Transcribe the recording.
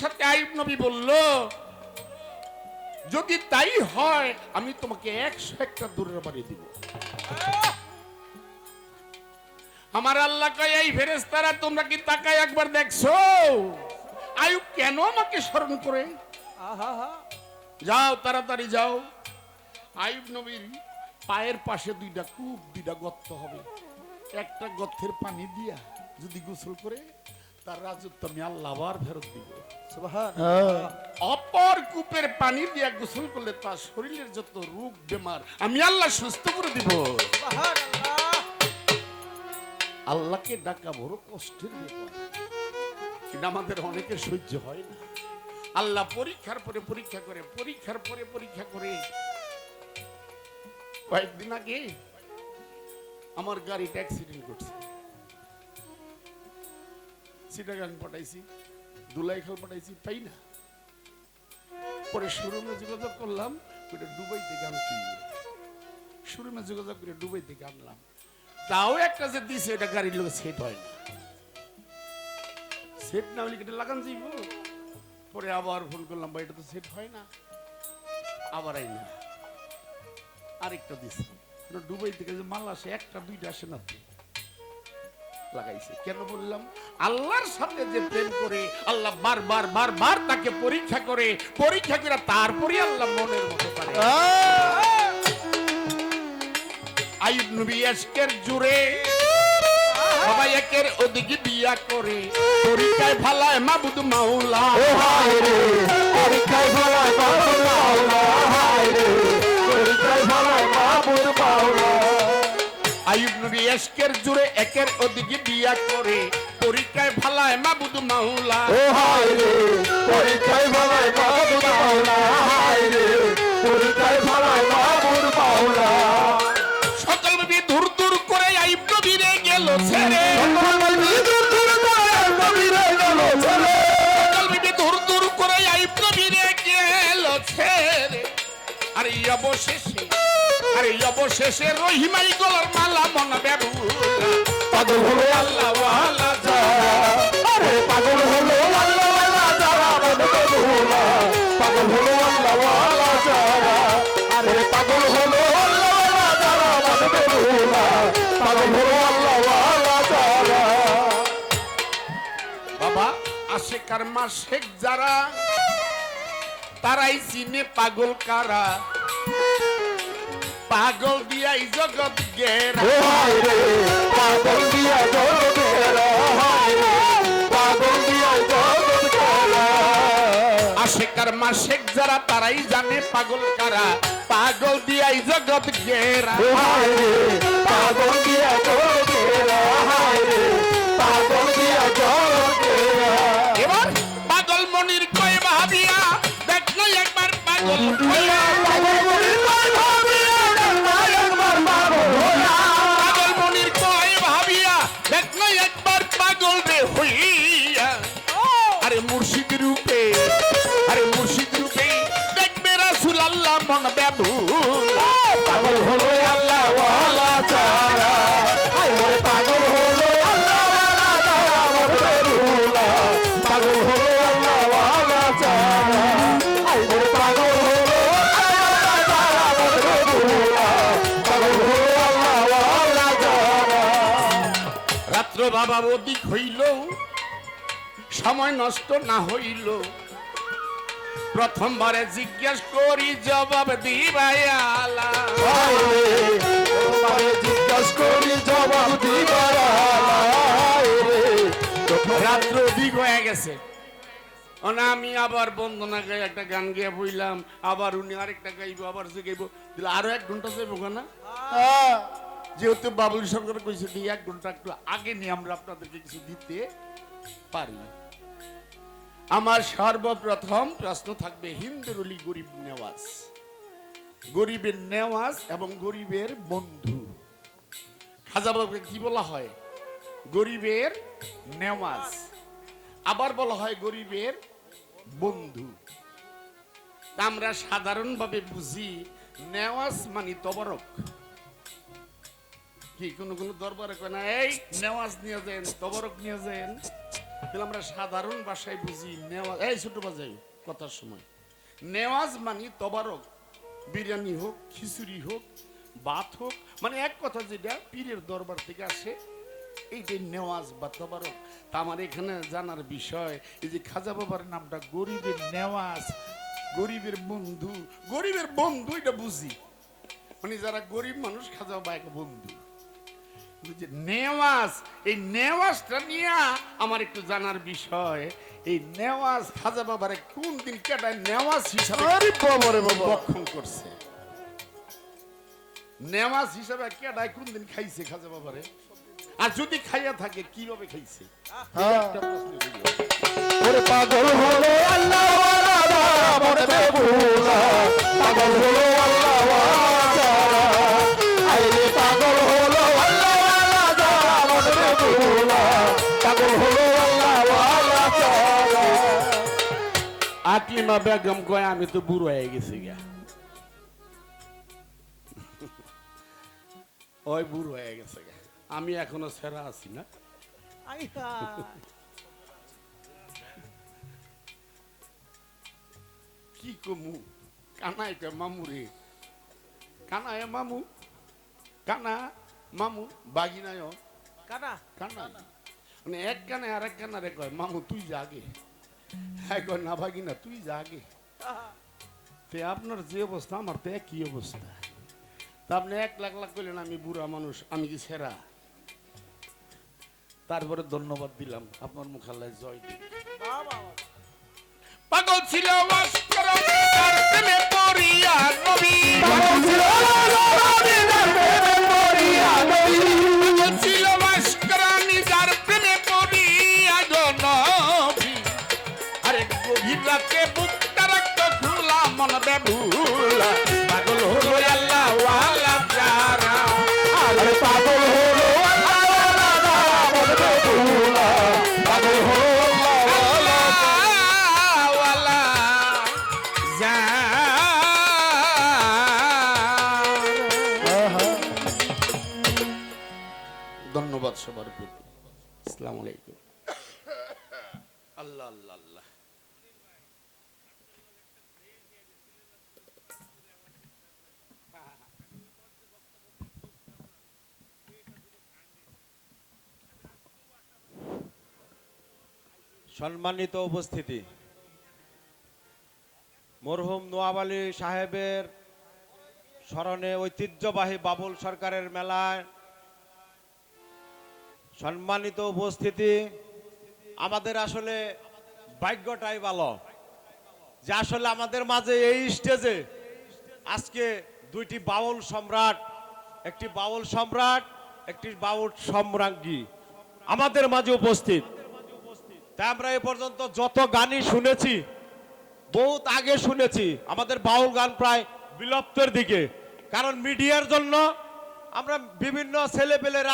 সাথে আইয়ুব নবী বলল, যদি তাই হয় আমি তোমাকে 101টা দূরের বাড়ি দিব। আমার আল্লাহ কয়, এই ফেরেশতারা তোমরা কি তাকায় একবার দেখছো আইয়ুব কেন আমাকে স্মরণ করে? যাও তাড়াতাড়ি যাও। আইয়ুব নবীর পায়ের পাশে দুইটা কূপ, দুইটা গর্ত হবে। একটা গর্তের পানি দিয়া যদি গোসল করে তার রাজত্ব আমি আল্লাহ আবার ফেরত দিব। অপর কূপের পানি দিয়া গোসল করলে তার শরীরের যত রোগ বেমার আমি আল্লাহ সুস্থ করে দিব। আল্লাহকে ডাকা বড় কষ্টের ব্যাপার, কিন্তু আমাদের অনেকের সহ্য হয় না। আল্লাহ পরীক্ষার পরে পরীক্ষা করে, পরীক্ষার পরে পরীক্ষা করে। কয়েকদিন আগে আমার গাড়িটা অ্যাক্সিডেন্ট করছে। চিটাগাং পাঠাইছি, দুলাইখাল পাঠাইছি, পাই না। পরে শোরুমে যোগাযোগ করলাম, ওটা দুবাই থেকে আনছি। শোরুমে যোগাযোগ করে দুবাই থেকে আনলাম। তাও একটা যে দিছে এটা গাড়ির লোক সেট হয় না। সেট না হলে এটা লাগান যাইব। পরে আবার ফোন করলাম, ভাই এটা তো সেট হয় না। আবার আই না, আরেকটা দিছে। দুবাই থেকে যে মাল আসে একটা দুইটা আসে না, লাগাইছে। কেন বললাম? আল্লাহর সামনে যে প্রেম করে আল্লাহ বারবার বারবার তাকে পরীক্ষা করে, পরীক্ষা করে তারপরে আল্লাহ মনের মতো করে। আইয়ুব নবী আজকের জুড়ে সবাই একের ওদিকে বিয়া করে, পরীক্ষায় ভালায় মাবুদ মাওলা, পরীক্ষায় ভালায় মাবুদ মাওলা, পরীক্ষায় ভালায় মাবুদ মাওলা। আইয়ুব নবী আজকের জুড়ে একের ওদিকে বিয়া করে, পরীক্ষায় ভালায় মাবুদ মাওলা, পরীক্ষায় ভালায় মাবুদ মাওলা, পরীক্ষায় ভালায় মাবুদ মাওলা। সকল বিবি দূর দূর করে আইয়ুব নবীরে গেল ছেড়ে, সকল বিবি দূর দূর করে আইয়ুব নবীরে গেল ছেড়ে, সকল বিবি দূর দূর করে আইয়ুব নবীরে গেল ছেড়ে। আরে অবশেষে রহিমাই গলার মালা মন বেবুলা, পাগল হলো আল্লাহ ওয়ালা যারা, আরে পাগল হলো আল্লাহ ওয়ালা যারা মন বেবুলা, পাগল হলো আল্লাহ ওয়ালা যারা, আরে পাগল হলো আল্লাহ ওয়ালা যারা মন বেবুলা, পাগল হলো আল্লাহ ওয়ালা যারা। বাবা আশেকার মাশেক যারা তারাই চিনে পাগল কারা, পাগল দিয়াই জগৎ গেরা, পাগল দিয়া জগৎ গেরা, পাগল দিয়া জগৎ গেরা। আশেকার মাশেক যারা তারাই জানে পাগল কারা, পাগল দিয়াই জগৎ গেরা, পাগল দিয়া জগৎ গেরা, পাগল দিয়া জগৎ গেরা। এবার পাগল মনির কয় ভাবিয়া দেখলো একবার পাগল হইয়া, পাগল মনির কয় ভাবিয়া পাগল মনির কয় ভাবিয়া দেখলো একবার পাগল রে হইয়া। আরে মুর্শিদ রূপে, আরে মুর্শিদ রূপে দেখবে রাসূল আল্লাহ মন বেবুলা, পাগল হলো আল্লাহ ওয়ালা যারা, ওরে পাগল হলো আল্লাহ ওয়ালা যারা মন বেবুলা, পাগল হলো আল্লাহ ওয়ালা যারা, ওরে পাগল হলো আল্লাহ ওয়ালা যারা মন বেবুলা, পাগল হলো আল্লাহ ওয়ালা যারা। রাত্র বাবা অধিক হইল, সময় নষ্ট না হইল, প্রথমবারে জিজ্ঞাস করি জবাব দিবায়ালা, তোমারে জিজ্ঞাস করি জবাব দিবার রাত্র অধিক হয়ে গেছে। না আমি আবার বন্দনা গাই একটা গান গিয়ে বইলাম, আবার উনি আরেকটা গাইবো, আবার যে গাইবো, দিলে আরো 1 ঘন্টা যাইব না। যেহেতু বাবুল সরকার কইছে দিয়ে 1 ঘন্টা একটু আগে নিয়ে আমরা আপনাদেরকে কিছু দিতে পারি। আমার সর্বপ্রথম প্রশ্ন থাকবে হিন্দের অলি গরিব নেওয়াজ, গরিবের নেওয়াজ এবং গরিবের বন্ধু। খাজা বাবাকে কি বলা হয়? গরিবের নেওয়াজ, আবার বলা হয় গরিবের বন্ধু। আমরা সাধারণভাবে বুঝি নেওয়াজ মানে তবরক। কি কোন কোন দরবারে কয় না এই নেওয়াজ নিয়ে যান, তবরক নিয়ে যান, তাহলে আমরা সাধারণ ভাষায় বুঝি নেওয়াজ। এই ছোট বাজাই কথার সময় নেওয়াজ মানে তবারক, বিরিয়ানি হোক, খিচুড়ি হোক, ভাত হোক, মানে এক কথা যেটা পীরের দরবার থেকে আসে এইটাই নেওয়াজ বা তবারক। তা আমার এখানে জানার বিষয় এই যে খাজা বাবার নামটা গরিবের নেওয়াজ, গরিবের বন্ধু। গরিবের বন্ধু এটা বুঝি, মানে যারা গরিব মানুষ খাজা বাবা এক বন্ধু। যে নেওয়াজ, এই নেওয়াজটা নিয়ে আমার একটু জানার বিষয়। এই নেওয়াজ খাজা বাবারে কোন দিন কেটায় নেওয়াজ হিসাবে বক্ষণ করছে, নেওয়াজ হিসাবে কেটায় কোন দিন খাইছে খাজা বাবারে, আর যদি খাইয়া থাকে কিভাবে খাইছে। একটা প্রশ্ন রইল। ওরে পাগল হলো আল্লাহ ওয়ালা মনে বেহুলা, পাগল হলো আল্লাহ ওয়ালা, আইলে পাগল হলো আল্লাহ ওয়ালা মনে বেহুলা, পাগল হলো আল্লাহ ওয়ালা। আকলিমা বেগম কয় আমি তো বুড়ো হয়ে গেছি গা। ওই বুড়ো হয়ে গেছে গা, আমি এখনো সেরা আছি না। কি কমু কানাই কে মামু রে, কানায় মামু, কানা মামু বাগিনায় কানা কানা, মানে এক কানে আর এক কানারে কয় মামু তুই যা আগে, হ্যাঁ কয় না বাগিনা তুই যা আগে। তে আপনার যে অবস্থা আমার তো একই অবস্থা। তা আপনি 1 লাখ লাখ করলেন আমি বুড়া মানুষ, আমি কি সেরা? তারপরে ধন্যবাদ দিলাম, আপনার মুখাল্লায় জয় দিন। পাগল ছিল অস্কর তার প্রেমে পড়িয়া নবী, পাগল ছিল অস্কর নিজার প্রেমে পড়িয়া নবী। আরে গভীর রাতে বুকটা রাখতো খোলা মন বেভুলা, পাগল হলো আল্লাহ ওয়ালা যারা। আরে পাগল হলো আল্লাহ ওয়ালা মনে বেহুলা, পাগল হলো ধন্যবাদ সবার প্রতি। আসসালামু আলাইকুম। আল্লাহ আল্লাহ আল্লাহ। সম্মানিত উপস্থিতি, মরহুম নওয়াব আলী সাহেবের স্মরণে ঐতিহ্যবাহী বাবুল সরকারের মেলায় সম্মানিত উপস্থিতি, আমাদের আসলে ভাগ্যটাই ভালো যে আসলে আমাদের মাঝে এই স্টেজে আজকে দুইটি বাউল সম্রাট, একটি বাউল সম্রাট, একটি বাউল সম্রাজ্ঞী আমাদের মাঝে উপস্থিত। তাই আমরা এ পর্যন্ত যত গানই শুনেছি, বহুত আগে শুনেছি, আমাদের বাউল গান প্রায় বিলুপ্তের দিকে, কারণ মিডিয়ার জন্য আমরা বিভিন্ন ছেলেপেলেরা